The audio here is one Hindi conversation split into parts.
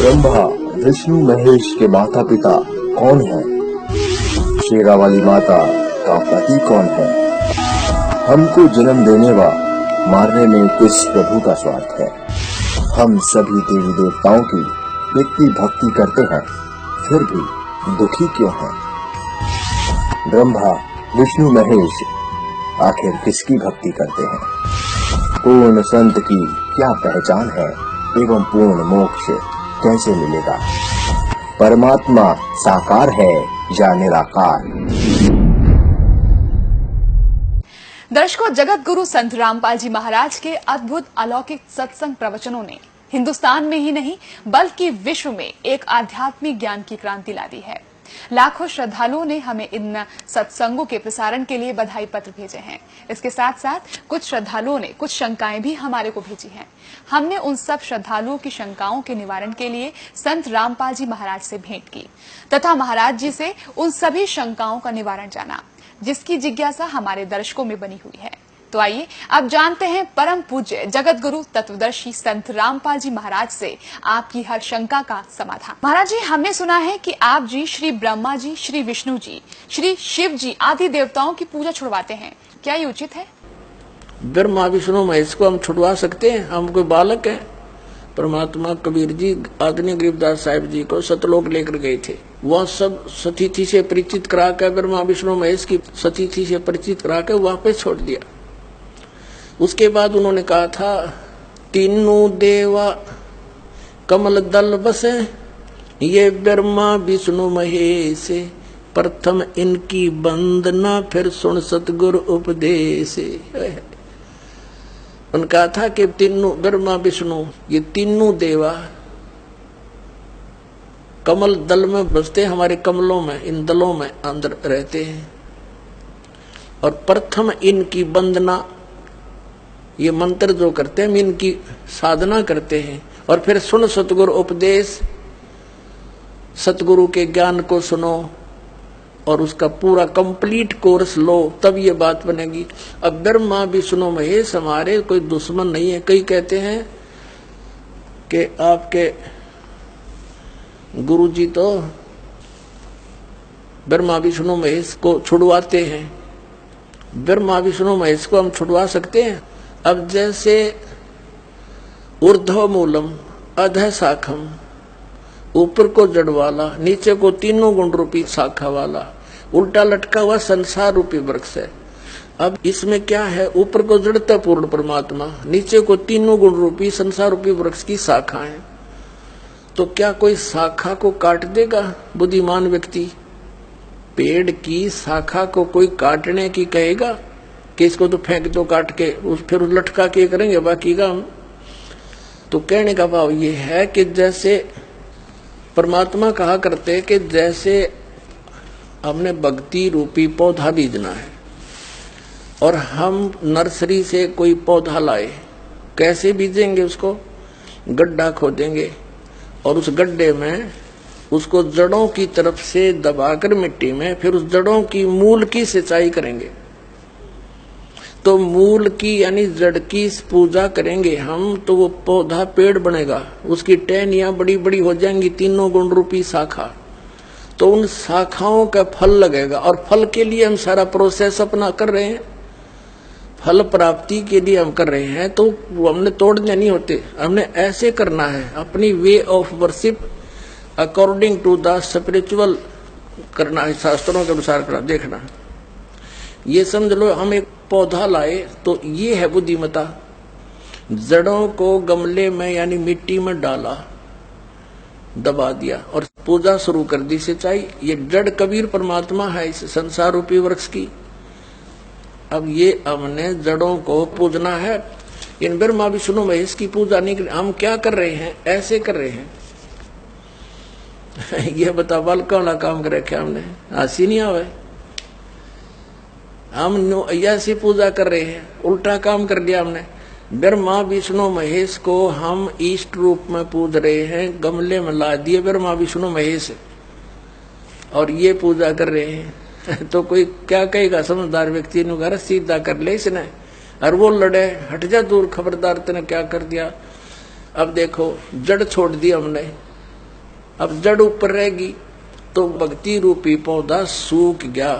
ब्रह्मा विष्णु महेश के माता पिता कौन है? शेरा वाली माता का पति कौन है? हमको जन्म देने व मारने में किस प्रभु का स्वार्थ है? हम सभी देवी देवताओं की इतनी भक्ति करते हैं, फिर भी दुखी क्यों हैं? ब्रह्मा विष्णु महेश आखिर किसकी भक्ति करते हैं? पूर्ण संत की क्या पहचान है एवं पूर्ण मोक्ष कैसे मिलेगा? परमात्मा साकार है या निराकार? दर्शकों, जगत गुरु संत रामपाल जी महाराज के अद्भुत अलौकिक सत्संग प्रवचनों ने हिंदुस्तान में ही नहीं बल्कि विश्व में एक आध्यात्मिक ज्ञान की क्रांति ला दी है। लाखों श्रद्धालुओं ने हमें इन सत्संगों के प्रसारण के लिए बधाई पत्र भेजे हैं। इसके साथ साथ कुछ श्रद्धालुओं ने कुछ शंकाएं भी हमारे को भेजी हैं। हमने उन सब श्रद्धालुओं की शंकाओं के निवारण के लिए संत रामपाल जी महाराज से भेंट की तथा महाराज जी से उन सभी शंकाओं का निवारण जाना, जिसकी जिज्ञासा हमारे दर्शकों में बनी हुई है। तो आइए अब जानते हैं परम पूज्य जगत गुरु तत्वदर्शी संत रामपाल जी महाराज से आपकी हर शंका का समाधान। महाराज जी, हमने सुना है कि आप जी श्री ब्रह्मा जी, श्री विष्णु जी, श्री शिव जी आदि देवताओं की पूजा छुड़वाते हैं, क्या ये उचित है? ब्रह्मा विष्णु महेश को हम छुड़वा सकते हैं? हम कोई बालक हैं? परमात्मा कबीर जी आदरणीय गरीबदास साहिब जी को सतलोक लेकर गए थे। वह सब सतीथि से परिचित करा कर ब्रह्मा विष्णु महेश की सतीथि से परिचित करा कर वहां पे छोड़ दिया। उसके बाद उन्होंने कहा था, तीनों देवा कमल दल बसे, ये ब्रह्मा विष्णु महेश, प्रथम इनकी वंदना फिर सुन सतगुरु उपदेश। उन्होंने कहा था कि तीनों ब्रह्मा विष्णु ये तीनों देवा कमल दल में बसते, हमारे कमलों में, इन दलों में अंदर रहते हैं, और प्रथम इनकी वंदना, ये मंत्र जो करते हैं इनकी साधना करते हैं, और फिर सुन सतगुरु उपदेश, सतगुरु के ज्ञान को सुनो और उसका पूरा कंप्लीट कोर्स लो, तब ये बात बनेगी। अब ब्रह्मा विष्णु महेश हमारे कोई दुश्मन नहीं है। कई कहते हैं कि आपके गुरु जी तो ब्रह्मा विष्णु महेश को छुड़वाते हैं। ब्रह्मा विष्णु महेश को हम छुड़वा सकते हैं? अब जैसे ऊर्ध्व मूलम अधः शाखम, ऊपर को जड़ वाला, नीचे को तीनों गुण रूपी शाखा वाला, उल्टा लटका हुआ संसार रूपी वृक्ष है। अब इसमें क्या है? ऊपर को जड़ता पूर्ण परमात्मा, नीचे को तीनों गुण रूपी संसार रूपी वृक्ष की शाखा है। तो क्या कोई शाखा को काट देगा बुद्धिमान व्यक्ति? पेड़ की शाखा को कोई काटने की कहेगा कि इसको तो फेंक दो काट के, फिर लटका के करेंगे बाकी का हम? तो कहने का भाव ये है कि जैसे परमात्मा कहा करते कि जैसे हमने भक्ति रूपी पौधा बीजना है और हम नर्सरी से कोई पौधा लाए, कैसे बीजेंगे? उसको गड्ढा खोदेंगे और उस गड्ढे में उसको जड़ों की तरफ से दबाकर मिट्टी में, फिर उस जड़ों की मूल की सिंचाई करेंगे। तो मूल की यानी जड़ की पूजा करेंगे हम, तो वो पौधा पेड़ बनेगा, उसकी टहनियां बड़ी बड़ी हो जाएंगी, तीनों गुण रूपी शाखा। तो उन शाखाओं का फल लगेगा, और फल के लिए हम सारा प्रोसेस अपना कर रहे हैं, फल प्राप्ति के लिए हम कर रहे हैं। तो हमने तोड़ने नहीं होते, हमने ऐसे करना है, अपनी way of worship according to the spiritual करना है, शास्त्रों के अनुसार करना। देखना, ये समझ लो हम एक पौधा लाए तो ये है बुद्धिमता। जड़ों को गमले में यानी मिट्टी में डाला, दबा दिया और पूजा शुरू कर दी, सिंचाई। ये जड़ कबीर परमात्मा है इस संसार रूपी वृक्ष की। अब ये हमने जड़ों को पूजना है। इन ब्रह्मा विष्णु महेश की पूजा नहीं कर, हम क्या कर रहे हैं? ऐसे कर रहे हैं। ये बता बालका वाला काम कर रखे हमने, हंसी नहीं आवे। हम ऐसी पूजा कर रहे हैं, उल्टा काम कर दिया हमने। ब्रह्मा विष्णु महेश को हम इष्ट रूप में पूज रहे हैं, गमले में ला दिए ब्रह्मा विष्णु महेश और ये पूजा कर रहे हैं। तो कोई क्या कहेगा? समझदार व्यक्ति ने घर सीधा कर ले इसने, और वो लड़े, हट जा दूर, खबरदार, तेने क्या कर दिया। अब देखो, जड़ छोड़ दी हमने, अब जड़ ऊपर रहेगी तो भक्ति रूपी पौधा सूख गया,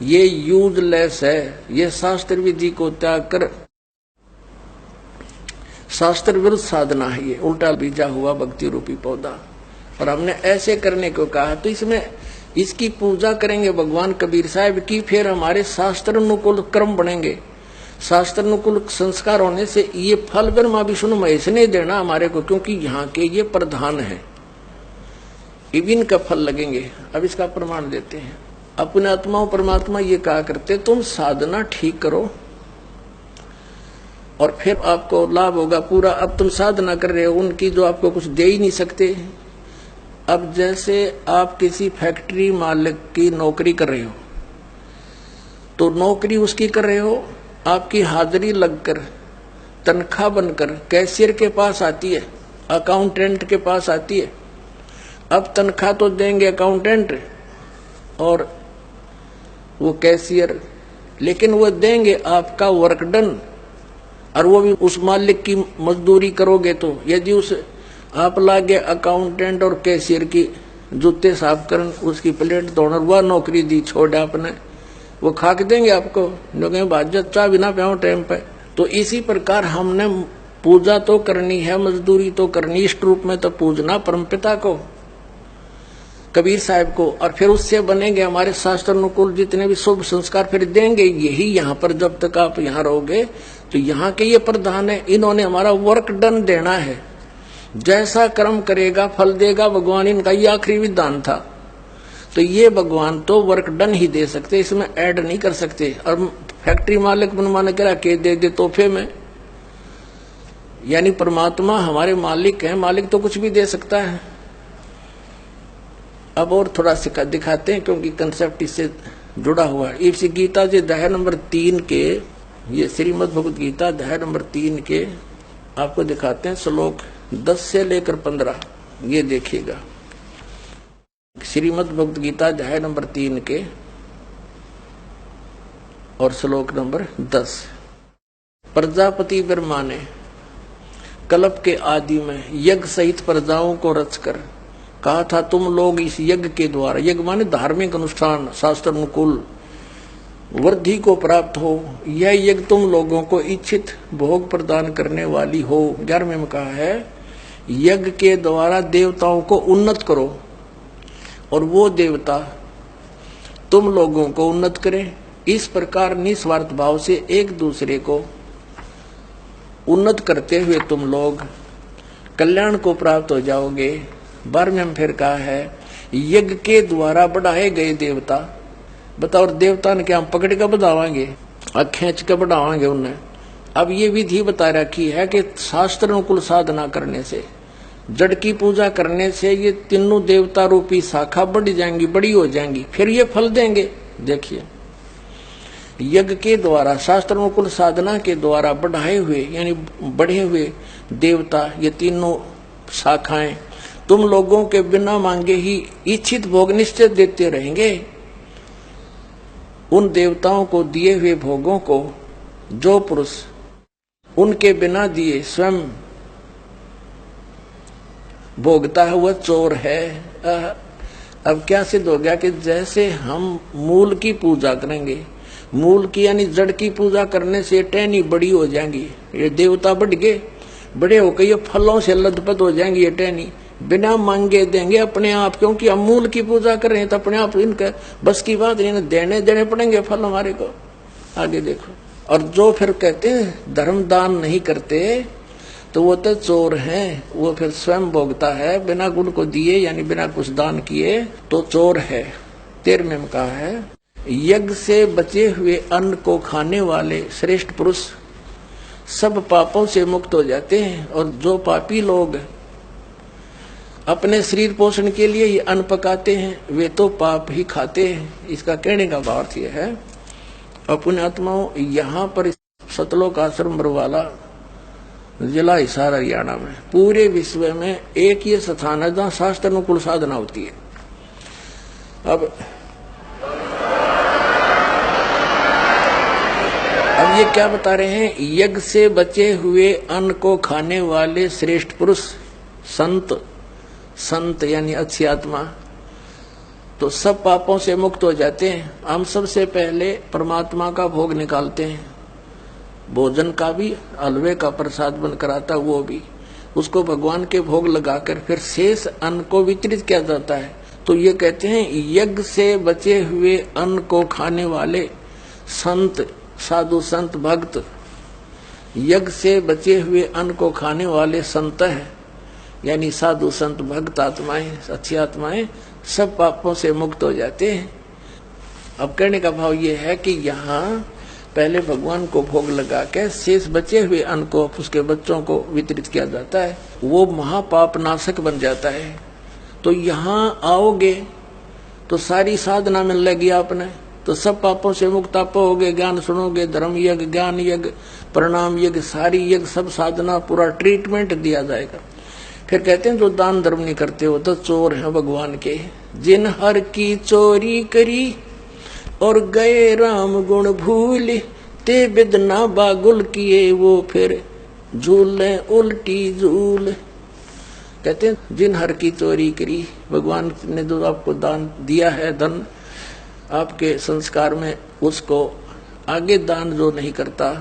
ये यूजलेस है। ये शास्त्र विधि को त्याग कर शास्त्र विरुद्ध साधना है, ये उल्टा बीजा हुआ भक्ति रूपी पौधा। और हमने ऐसे करने को कहा तो इसमें इसकी पूजा करेंगे भगवान कबीर साहब की, फिर हमारे शास्त्र अनुकूल कर्म बनेंगे। शास्त्र अनुकूल संस्कार होने से ये फल ब्रह्मा विष्णु महेश ने देना हमारे को, क्योंकि यहाँ के ये प्रधान है, इविन का फल लगेंगे। अब इसका प्रमाण देते हैं। अपने आत्माओं परमात्मा ये कहा करते तुम साधना ठीक करो और फिर आपको लाभ होगा पूरा। अब तुम साधना कर रहे हो उनकी जो आपको कुछ दे ही नहीं सकते। अब जैसे आप किसी फैक्ट्री मालिक की नौकरी कर रहे हो तो नौकरी उसकी कर रहे हो, आपकी हाजिरी लगकर तनख्वाह बनकर कैशियर के पास आती है, अकाउंटेंट के पास आती है। अब तनख्वाह तो देंगे अकाउंटेंट और वो कैशियर, लेकिन वो देंगे आपका वर्क डन, और वो भी उस मालिक की मजदूरी करोगे। तो यदि उस आप लागे अकाउंटेंट और कैशियर की जूते साफ कर उसकी प्लेट धोना, वह नौकरी दी छोड़ आपने, वो खाक देंगे आपको, जो कहें बाजत चाह बिना प्याओ टाइम पे। तो इसी प्रकार हमने पूजा तो करनी है, मजदूरी तो करनी, इष्ट रूप में तो पूजना परमपिता को कबीर साहब को, और फिर उससे बनेंगे हमारे शास्त्र अनुकूल जितने भी शुभ संस्कार फिर देंगे। यही यहाँ पर जब तक आप यहाँ रहोगे तो यहाँ के ये प्रधान है, इन्होंने हमारा वर्क डन देना है। जैसा कर्म करेगा फल देगा भगवान, इनका ये आखिरी विधान था। तो ये भगवान तो वर्क डन ही दे सकते, इसमें ऐड नहीं कर सकते। और फैक्ट्री मालिक बनवाने के रखे दे दे तोहफे में, यानी परमात्मा हमारे मालिक हैं, मालिक तो कुछ भी दे सकता है। अब और थोड़ा सा दिखाते हैं क्योंकि कंसेप्ट इससे जुड़ा हुआ है। इस गीता जी अध्याय नंबर 3 के, ये श्रीमद् भगवद गीता अध्याय नंबर 3 के आपको दिखाते हैं श्लोक 10 से लेकर 15। ये देखिएगा श्रीमद् भगवद गीता अध्याय नंबर 3 के और श्लोक नंबर 10। प्रजापति ब्रह्मा ने कल्प के आदि में यज्ञ सहित प्रजाओं को रचकर कहा था, तुम लोग इस यज्ञ के द्वारा, यज्ञ माने धार्मिक अनुष्ठान, शास्त्र अनुकूल वृद्धि को प्राप्त हो। यह यज्ञ तुम लोगों को इच्छित भोग प्रदान करने वाली हो। 11वें में कहा है, यज्ञ के द्वारा देवताओं को उन्नत करो और वो देवता तुम लोगों को उन्नत करें। इस प्रकार निस्वार्थ भाव से एक दूसरे को उन्नत करते हुए तुम लोग कल्याण को प्राप्त हो जाओगे। 12वें में फिर कहा है, यज्ञ के द्वारा बढ़ाए गए देवता, बताओ देवता ने क्या हम पकड़ कर बढ़ावांगे, खींच कर बढ़ावांगे उन्हें। अब ये विधि बता रखी है कि शास्त्र अनुकूल साधना करने से, जड़ की पूजा करने से ये तीनों देवता रूपी शाखा बढ़ जाएंगी, बड़ी हो जाएंगी, फिर ये फल देंगे। देखिए यज्ञ के द्वारा, शास्त्र अनुकूल साधना के द्वारा बढ़ाए हुए यानी बढ़े हुए देवता, ये तीनों शाखाएं तुम लोगों के बिना मांगे ही इच्छित भोग निश्चित देते रहेंगे। उन देवताओं को दिए हुए भोगों को जो पुरुष उनके बिना दिए स्वयं भोगता है वह चोर है। अब क्या सिद्ध हो गया कि जैसे हम मूल की पूजा करेंगे, मूल की यानी जड़ की पूजा करने से टहनी बड़ी हो जाएंगी, ये देवता बढ़ गए, बड़े होकर ये फलों से लदपत हो जाएंगी, ये टहनी बिना मांगे देंगे अपने आप, क्योंकि हम मूल की पूजा कर रहे हैं तो अपने आप इनका बस की बात नहीं, देने पड़ेंगे फल हमारे को। आगे देखो, और जो फिर कहते हैं धर्म दान नहीं करते तो वो तो चोर हैं, वो फिर स्वयं भोगता है बिना गुण को दिए यानी बिना कुछ दान किए तो चोर है। 13वें में कहा है, यज्ञ से बचे हुए अन्न को खाने वाले श्रेष्ठ पुरुष सब पापों से मुक्त हो जाते हैं, और जो पापी लोग अपने शरीर पोषण के लिए ये अन्न पकाते हैं वे तो पाप ही खाते हैं। इसका कहने का भाव यह है, अपने आत्माओं यहाँ पर सतलोक आश्रम बरवाला जिला हिसार हरियाणा में पूरे विश्व में एक ये स्थान है जहाँ शास्त्र अनुकूल साधना होती है। अब ये क्या बता रहे हैं, यज्ञ से बचे हुए अन्न को खाने वाले श्रेष्ठ पुरुष संत संत यानी अच्छी आत्मा, तो सब पापों से मुक्त हो जाते हैं। हम सबसे पहले परमात्मा का भोग निकालते हैं, भोजन का भी, हलवे का प्रसाद बनकर आता वो भी, उसको भगवान के भोग लगाकर फिर शेष अन्न को वितरित किया जाता है। तो ये कहते हैं यज्ञ से बचे हुए अन्न को खाने वाले संत, साधु संत भक्त, यज्ञ से बचे हुए अन्न को खाने वाले संत है, यानी साधु संत भक्त आत्माएं, अच्छी आत्माएं सब पापों से मुक्त हो जाते हैं। अब कहने का भाव ये है कि यहाँ पहले भगवान को भोग लगा के शेष बचे हुए अन्न को उसके बच्चों को वितरित किया जाता है, वो महापाप नाशक बन जाता है। तो यहाँ आओगे तो सारी साधना मिल लगेगी आपने, तो सब पापों से मुक्त आप होगे। ज्ञान सुनोगे, धर्म यज्ञ, ज्ञान यज्ञ, प्रणाम यज्ञ, सारी यज्ञ, सब साधना, पूरा ट्रीटमेंट दिया जाएगा। फिर कहते हैं जो दान धर्म नहीं करते हो तो चोर हैं भगवान के। जिन हर की चोरी करी और गए राम गुण भूल, ते बिदना बागुल किए वो फिर झूले उल्टी झूल। कहते हैं जिन हर की चोरी करी, भगवान ने जो आपको दान दिया है, धन आपके संस्कार में, उसको आगे दान जो नहीं करता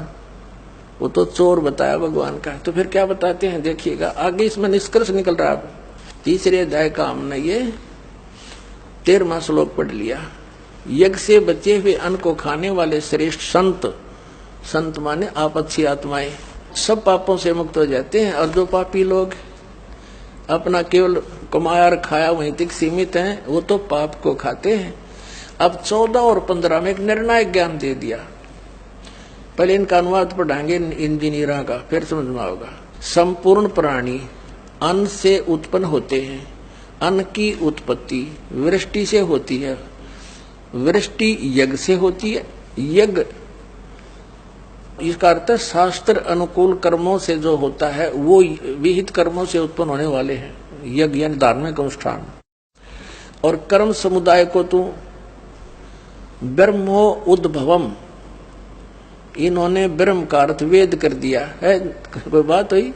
वो तो चोर बताया भगवान का। तो फिर क्या बताते हैं देखिएगा, आगे इसमें निष्कर्ष निकल रहा है। तीसरे अध्याय का हमने ये 13वां श्लोक पढ़ लिया। यज्ञ से बचे हुए अन्न को खाने वाले श्रेष्ठ संत, संत माने आप अच्छी आत्माएं, सब पापों से मुक्त हो जाते हैं। और जो पापी लोग अपना केवल कमाया और खाया वहीं तक सीमित हैं, वो तो पाप को खाते हैं। अब 14 और 15 में एक निर्णायक ज्ञान दे दिया। पहले इनका अनुवाद पढ़ाएंगे इंजीनियरों का, फिर समझ में आएगा। संपूर्ण प्राणी अन्न से उत्पन्न होते हैं। अन्न की उत्पत्ति वृष्टि से होती है, वृष्टि यज्ञ से होती है। यज्ञ इसका अर्थ शास्त्र अनुकूल कर्मों से जो होता है वो विहित कर्मों से उत्पन्न होने वाले हैं, यज्ञ यानी धार्मिक अनुष्ठान। और कर्म समुदाय को तू ब्रह्मो उद्भवम, इन्होंने ब्रह्म का अर्थ वेद कर दिया है। कोई बात हुई,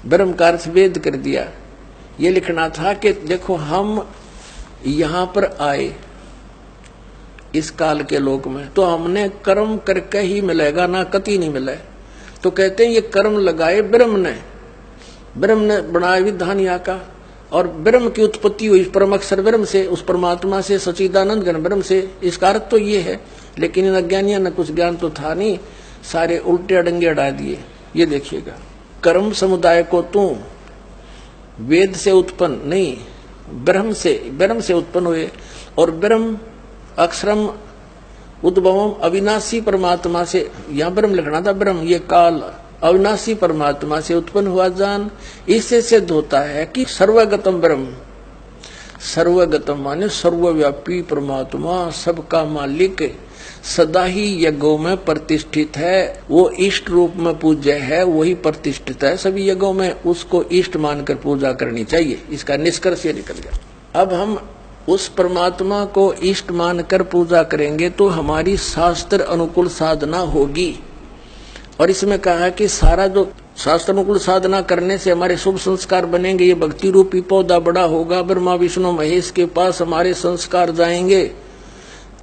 ब्रह्म का अर्थ वेद कर दिया। ये लिखना था कि देखो हम यहाँ पर आए इस काल के लोक में, तो हमने कर्म करके ही मिलेगा, ना कति नहीं मिले। तो कहते हैं ये कर्म लगाए ब्रह्म ने बनाया विधान यहाँ का, और ब्रह्म की उत्पत्ति हुई परम अक्षर ब्रह्म से, उस परमात्मा से, सच्चिदानंद घन ब्रह्म से। इसका अर्थ तो ये है, लेकिन इन अज्ञानियों ने कुछ ज्ञान तो था नहीं, सारे उल्टे अडंगे अड़ा दिए। ये देखिएगा, कर्म समुदाय को तू वेद से उत्पन्न नहीं, ब्रह्म से उत्पन्न हुए। और ब्रह्म अक्षरम उद्भवम, अविनाशी परमात्मा से, यहाँ ब्रह्म लिखना था, ब्रह्म ये काल अविनाशी परमात्मा से उत्पन्न हुआ जान। इससे सिद्ध होता है कि सर्वगतम ब्रह्म, सर्वगतम माने सर्वव्यापी परमात्मा, सबका मालिक, सदा ही यज्ञों में प्रतिष्ठित है। वो इष्ट रूप में पूज्य है, वही प्रतिष्ठित है सभी यज्ञों में, उसको इष्ट मानकर पूजा करनी चाहिए। इसका निष्कर्ष ये निकल गया। अब हम उस परमात्मा को इष्ट मानकर पूजा करेंगे तो हमारी शास्त्र अनुकूल साधना होगी। और इसमें कहा है कि सारा जो शास्त्र अनुकूल साधना करने से हमारे शुभ संस्कार बनेंगे। ये भक्ति रूपी पौधा बड़ा होगा, ब्रह्मा विष्णु महेश के पास हमारे संस्कार जाएंगे,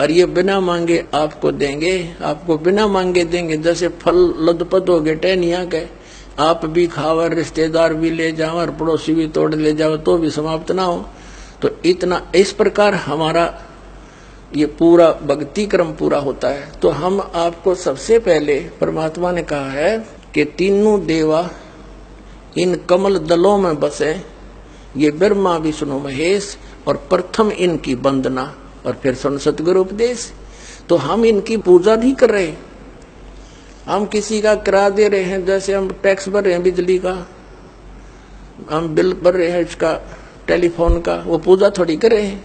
और ये बिना मांगे आपको देंगे, आपको बिना मांगे देंगे। जैसे फल लदपत हो गए टहनिया के, आप भी खाओ, रिश्तेदार भी ले जाओ, और पड़ोसी भी तोड़ ले जाओ, तो भी समाप्त ना हो। तो इतना इस प्रकार हमारा ये पूरा भक्ति क्रम पूरा होता है। तो हम आपको सबसे पहले परमात्मा ने कहा है कि तीनों देवा इन कमल दलों में बसे, ये ब्रह्मा विष्णु महेश, और प्रथम इनकी वंदना, और फिर सतगुरु उपदेश। तो हम इनकी पूजा नहीं कर रहे, हम किसी का किराया दे रहे हैं, जैसे हम टैक्स भर रहे हैं बिजली का, हम बिल भर रहे हैं इसका टेलीफोन का, वो पूजा थोड़ी कर रहे हैं,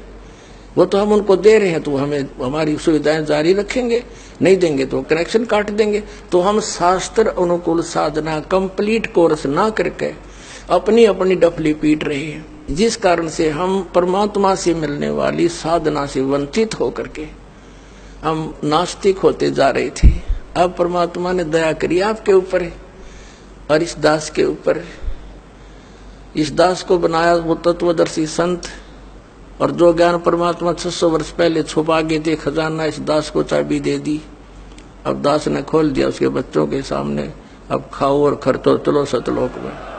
वो तो हम उनको दे रहे हैं, तो हमें हमारी सुविधाएं जारी रखेंगे, नहीं देंगे तो कनेक्शन काट देंगे। तो हम शास्त्र अनुकूल साधना कंप्लीट कोर्स ना करके अपनी अपनी डफली पीट रहे हैं, जिस कारण से हम परमात्मा से मिलने वाली साधना से वंचित होकर के हम नास्तिक होते जा रहे थे। अब परमात्मा ने दया करी आपके ऊपर और इस दास के ऊपर। इस दास को बनाया वो तत्वदर्शी संत, और जो ज्ञान परमात्मा 600 वर्ष पहले छुपा के थे खजाना, इस दास को चाबी दे दी। अब दास ने खोल दिया उसके बच्चों के सामने, अब खाओ और खर्चो, चलो सतलोक में।